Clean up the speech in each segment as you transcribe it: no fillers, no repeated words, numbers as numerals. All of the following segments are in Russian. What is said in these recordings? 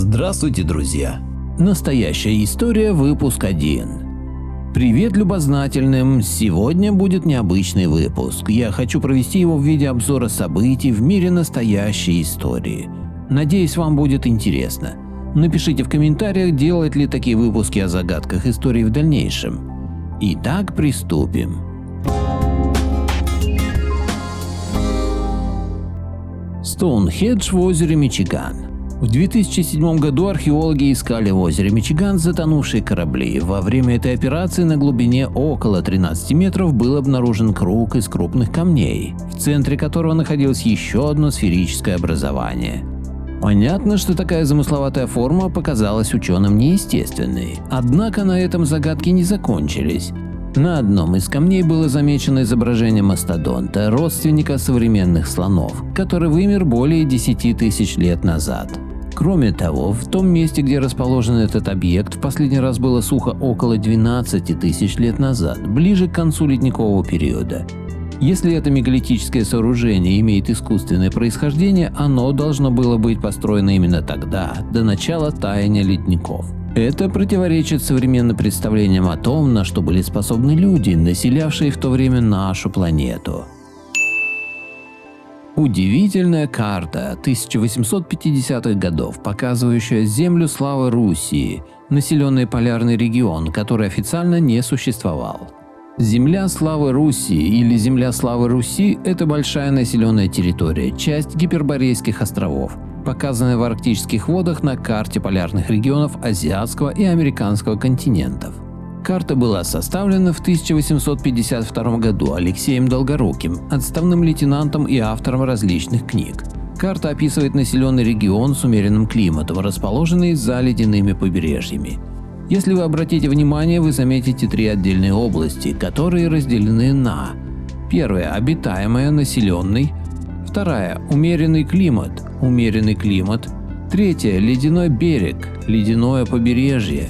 Здравствуйте, друзья! Настоящая история, выпуск 1. Привет любознательным! Сегодня будет необычный выпуск. Я хочу провести его в виде обзора событий в мире настоящей истории. Надеюсь, вам будет интересно. Напишите в комментариях, делать ли такие выпуски о загадках истории в дальнейшем. Итак, приступим. Стоунхендж в озере Мичиган. В 2007 году археологи искали в озере Мичиган затонувшие корабли. Во время этой операции на глубине около 13 метров был обнаружен круг из крупных камней, в центре которого находилось еще одно сферическое образование. Понятно, что такая замысловатая форма показалась ученым неестественной, однако на этом загадки не закончились. На одном из камней было замечено изображение мастодонта, родственника современных слонов, который вымер более 10 тысяч лет назад. Кроме того, в том месте, где расположен этот объект, в последний раз было сухо около 12 тысяч лет назад, ближе к концу ледникового периода. Если это мегалитическое сооружение имеет искусственное происхождение, оно должно было быть построено именно тогда, до начала таяния ледников. Это противоречит современным представлениям о том, на что были способны люди, населявшие в то время нашу планету. Удивительная карта 1850-х годов, показывающая землю славы Руси, населенный полярный регион, который официально не существовал. Земля славы Руси или Земля славы Руси – это большая населенная территория, часть Гиперборейских островов, показанная в арктических водах на карте полярных регионов азиатского и американского континентов. Карта была составлена в 1852 году Алексеем Долгоруким, отставным лейтенантом и автором различных книг. Карта описывает населенный регион с умеренным климатом, расположенный за ледяными побережьями. Если вы обратите внимание, вы заметите три отдельные области, которые разделены на: первая – обитаемая, населенный; вторая – умеренный климат, третья – ледяной берег, ледяное побережье.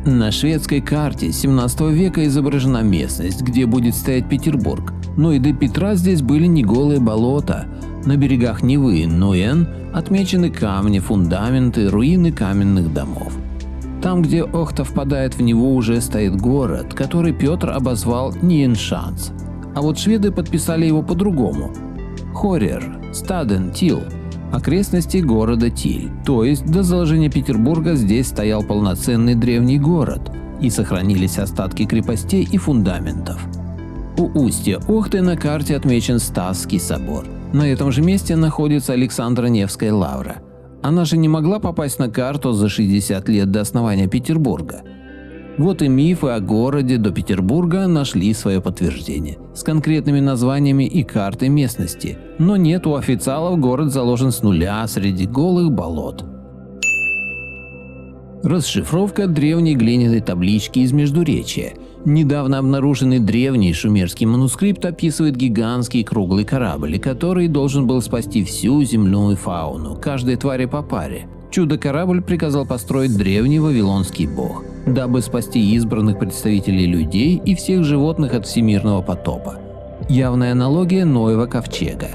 На шведской карте 17 века изображена местность, где будет стоять Петербург, но и до Петра здесь были не голые болота. На берегах Невы, Нуэн, отмечены камни, фундаменты, руины каменных домов. Там, где Охта впадает в Неву, уже стоит город, который Петр обозвал Ниеншанс. А вот шведы подписали его по-другому – Хорер, Стаден, Тил, окрестности города Тиль. То есть до заложения Петербурга здесь стоял полноценный древний город, и сохранились остатки крепостей и фундаментов. У устья Охты на карте отмечен Стасский собор. На этом же месте находится Александро-Невская лавра. Она же не могла попасть на карту за 60 лет до основания Петербурга. Вот и мифы о городе до Петербурга нашли свое подтверждение, с конкретными названиями и картой местности. Но нет, у официалов город заложен с нуля среди голых болот. Расшифровка древней глиняной таблички из Междуречия. Недавно обнаруженный древний шумерский манускрипт описывает гигантский круглый корабль, который должен был спасти всю земную фауну, каждой твари по паре. Чудо-корабль приказал построить древний вавилонский бог, дабы спасти избранных представителей людей и всех животных от всемирного потопа. Явная аналогия Ноева ковчега.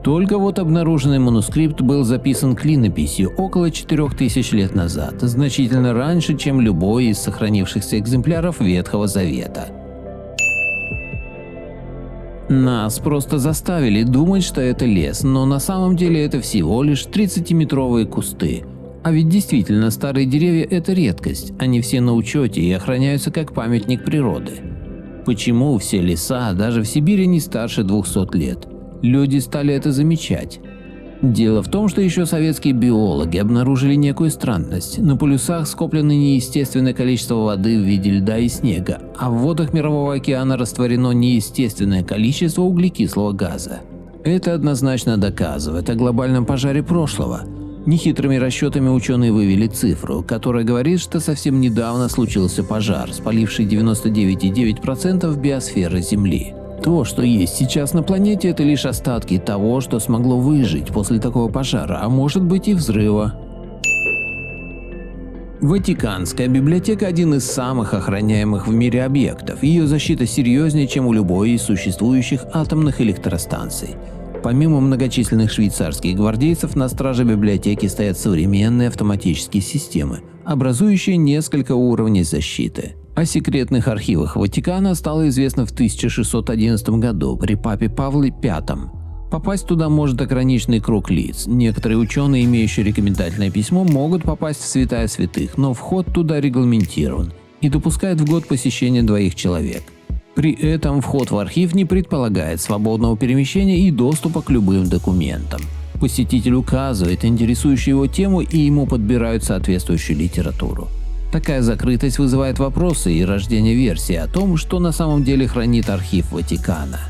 Только вот обнаруженный манускрипт был записан клинописью около 4000 лет назад, значительно раньше, чем любой из сохранившихся экземпляров Ветхого Завета. Нас просто заставили думать, что это лес, но на самом деле это всего лишь 30-метровые кусты. А ведь действительно старые деревья – это редкость, они все на учете и охраняются как памятник природы. Почему все леса, даже в Сибири, не старше 200 лет? Люди стали это замечать. Дело в том, что еще советские биологи обнаружили некую странность. На полюсах скоплено неестественное количество воды в виде льда и снега, а в водах Мирового океана растворено неестественное количество углекислого газа. Это однозначно доказывает о глобальном пожаре прошлого. Нехитрыми расчетами ученые вывели цифру, которая говорит, что совсем недавно случился пожар, спаливший 99,9% биосферы Земли. То, что есть сейчас на планете, это лишь остатки того, что смогло выжить после такого пожара, а может быть и взрыва. Ватиканская библиотека – один из самых охраняемых в мире объектов. Ее защита серьезнее, чем у любой из существующих атомных электростанций. Помимо многочисленных швейцарских гвардейцев, на страже библиотеки стоят современные автоматические системы, образующие несколько уровней защиты. О секретных архивах Ватикана стало известно в 1611 году при папе Павле V. Попасть туда может ограниченный круг лиц. Некоторые ученые, имеющие рекомендательное письмо, могут попасть в святая святых, но вход туда регламентирован и допускает в год посещения 2 человек. При этом вход в архив не предполагает свободного перемещения и доступа к любым документам. Посетитель указывает интересующую его тему, и ему подбирают соответствующую литературу. Такая закрытость вызывает вопросы и рождение версии о том, что на самом деле хранит архив Ватикана.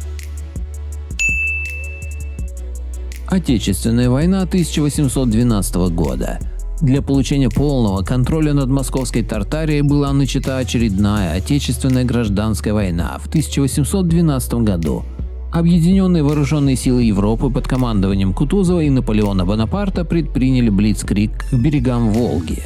Отечественная война 1812 года. Для получения полного контроля над Московской Тартарией была начата очередная Отечественная гражданская война в 1812 году. Объединенные вооруженные силы Европы под командованием Кутузова и Наполеона Бонапарта предприняли блицкриг к берегам Волги.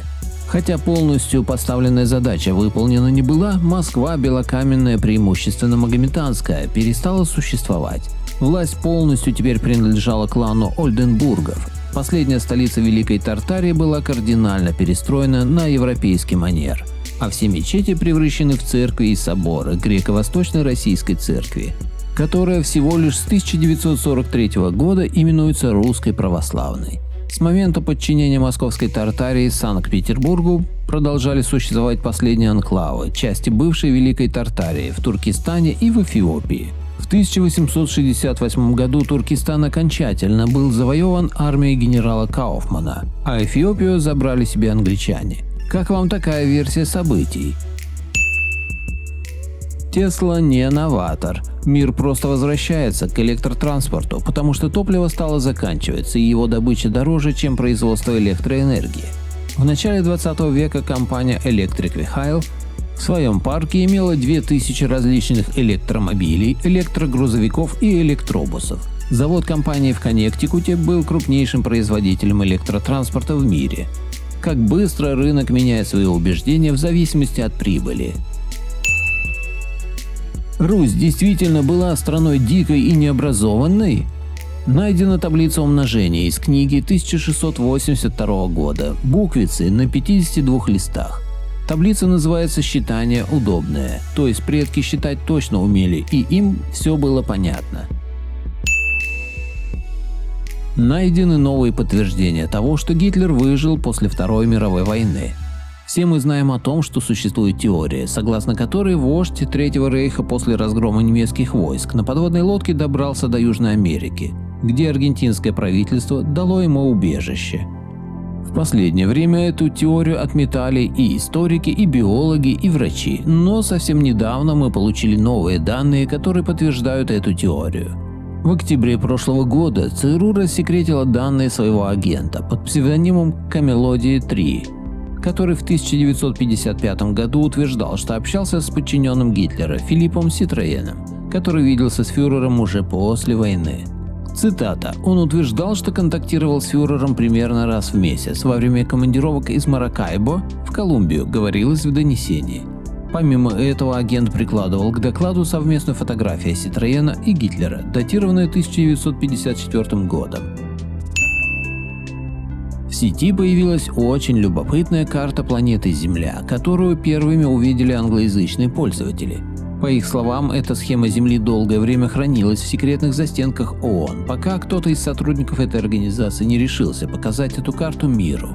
Хотя полностью поставленная задача выполнена не была, Москва, белокаменная, преимущественно магометанская, перестала существовать. Власть полностью теперь принадлежала клану Ольденбургов. Последняя столица Великой Тартарии была кардинально перестроена на европейский манер, а все мечети превращены в церкви и соборы Греко-Восточной Российской Церкви, которая всего лишь с 1943 года именуется Русской Православной. С момента подчинения Московской Тартарии Санкт-Петербургу продолжали существовать последние анклавы, части бывшей Великой Тартарии в Туркестане и в Эфиопии. В 1868 году Туркестан окончательно был завоеван армией генерала Кауфмана, а Эфиопию забрали себе англичане. Как вам такая версия событий? Тесла не новатор. Мир просто возвращается к электротранспорту, потому что топливо стало заканчиваться и его добыча дороже, чем производство электроэнергии. В начале 20 века компания Electric Vehicle в своем парке имела 2000 различных электромобилей, электрогрузовиков и электробусов. Завод компании в Коннектикуте был крупнейшим производителем электротранспорта в мире. Как быстро рынок меняет свои убеждения в зависимости от прибыли. Русь действительно была страной дикой и необразованной? Найдена таблица умножения из книги 1682 года, буквицы на 52 листах. Таблица называется «Считание удобное», то есть предки считать точно умели, и им все было понятно. Найдены новые подтверждения того, что Гитлер выжил после Второй мировой войны. Все мы знаем о том, что существует теория, согласно которой вождь Третьего рейха после разгрома немецких войск на подводной лодке добрался до Южной Америки, где аргентинское правительство дало ему убежище. В последнее время эту теорию отметали и историки, и биологи, и врачи, но совсем недавно мы получили новые данные, которые подтверждают эту теорию. В октябре прошлого года ЦРУ рассекретила данные своего агента под псевдонимом Камелодии-3, который в 1955 году утверждал, что общался с подчиненным Гитлера Филиппом Ситроеном, который виделся с фюрером уже после войны. Цитата. «Он утверждал, что контактировал с фюрером примерно раз в месяц во время командировок из Маракайбо в Колумбию», говорилось в донесении. Помимо этого, агент прикладывал к докладу совместную фотографию Ситроена и Гитлера, датированную 1954 годом. В сети появилась очень любопытная карта планеты Земля, которую первыми увидели англоязычные пользователи. По их словам, эта схема Земли долгое время хранилась в секретных застенках ООН, пока кто-то из сотрудников этой организации не решился показать эту карту миру.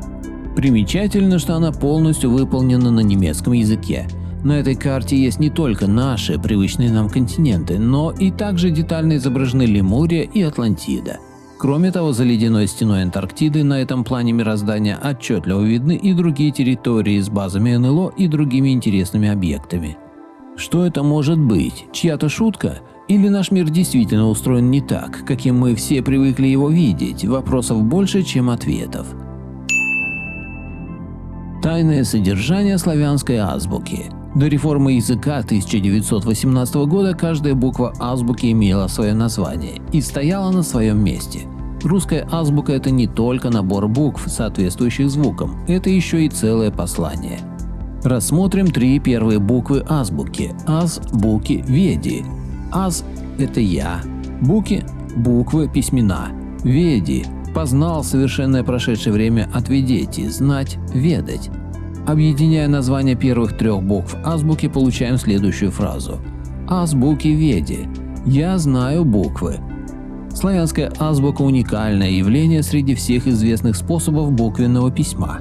Примечательно, что она полностью выполнена на немецком языке. На этой карте есть не только наши, привычные нам континенты, но и также детально изображены Лемурия и Атлантида. Кроме того, за ледяной стеной Антарктиды на этом плане мироздания отчетливо видны и другие территории с базами НЛО и другими интересными объектами. Что это может быть? Чья-то шутка? Или наш мир действительно устроен не так, каким мы все привыкли его видеть? Вопросов больше, чем ответов. Тайное содержание славянской азбуки. До реформы языка 1918 года каждая буква азбуки имела свое название и стояла на своем месте. Русская азбука – это не только набор букв, соответствующих звукам, это еще и целое послание. Рассмотрим 3 первые буквы азбуки. Аз, буки, веди. Аз – это я, буки Буквы, письмена. Веди. Познал совершенное прошедшее время от ведети, знать, ведать. Объединяя названия первых 3 букв азбуки, получаем следующую фразу. Азбуки веди. Я знаю буквы. Славянская азбука – уникальное явление среди всех известных способов буквенного письма.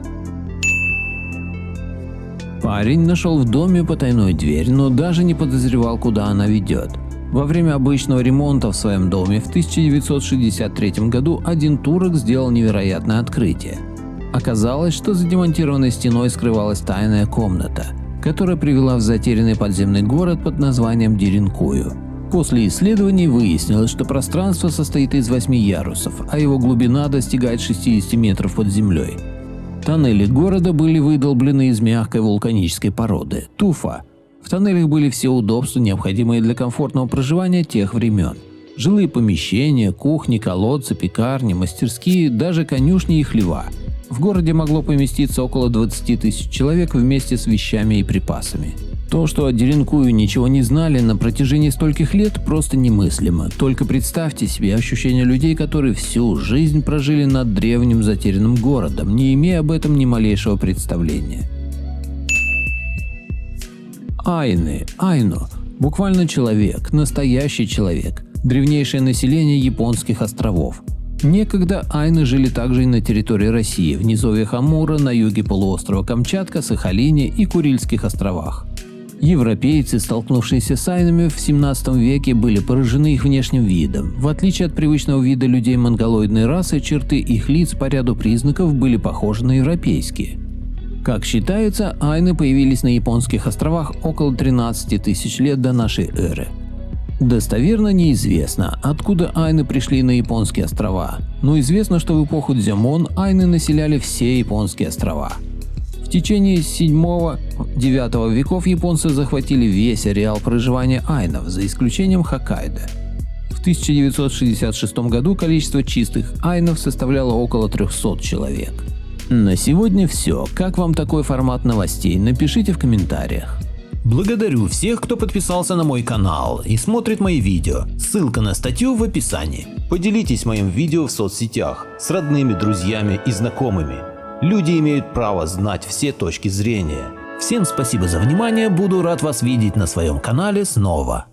Парень нашел в доме потайную дверь, но даже не подозревал, куда она ведет. Во время обычного ремонта в своем доме в 1963 году один турок сделал невероятное открытие. Оказалось, что за демонтированной стеной скрывалась тайная комната, которая привела в затерянный подземный город под названием Деренкую. После исследований выяснилось, что пространство состоит из 8 ярусов, а его глубина достигает 60 метров под землей. Тоннели города были выдолблены из мягкой вулканической породы – туфа. В тоннелях были все удобства, необходимые для комфортного проживания тех времен. Жилые помещения, кухни, колодцы, пекарни, мастерские, даже конюшни и хлева. В городе могло поместиться около 20 тысяч человек вместе с вещами и припасами. То, что о Деренкую ничего не знали на протяжении стольких лет, просто немыслимо. Только представьте себе ощущение людей, которые всю жизнь прожили над древним затерянным городом, не имея об этом ни малейшего представления. Айны, айну, буквально человек, настоящий человек, древнейшее население японских островов. Некогда айны жили также и на территории России, в низовьях Амура, на юге полуострова Камчатка, Сахалине и Курильских островах. Европейцы, столкнувшиеся с айнами в 17 веке, были поражены их внешним видом. В отличие от привычного вида людей монголоидной расы, черты их лиц по ряду признаков были похожи на европейские. Как считается, айны появились на японских островах около 13 тысяч лет до нашей эры. Достоверно неизвестно, откуда айны пришли на японские острова, но известно, что в эпоху Дзёмон айны населяли все японские острова. В течение 7-9 веков японцы захватили весь ареал проживания айнов, за исключением Хоккайдо. В 1966 году количество чистых айнов составляло около 300 человек. На сегодня все. Как вам такой формат новостей? Напишите в комментариях. Благодарю всех, кто подписался на мой канал и смотрит мои видео. Ссылка на статью в описании. Поделитесь моим видео в соцсетях с родными, друзьями и знакомыми. Люди имеют право знать все точки зрения. Всем спасибо за внимание, буду рад вас видеть на своем канале снова.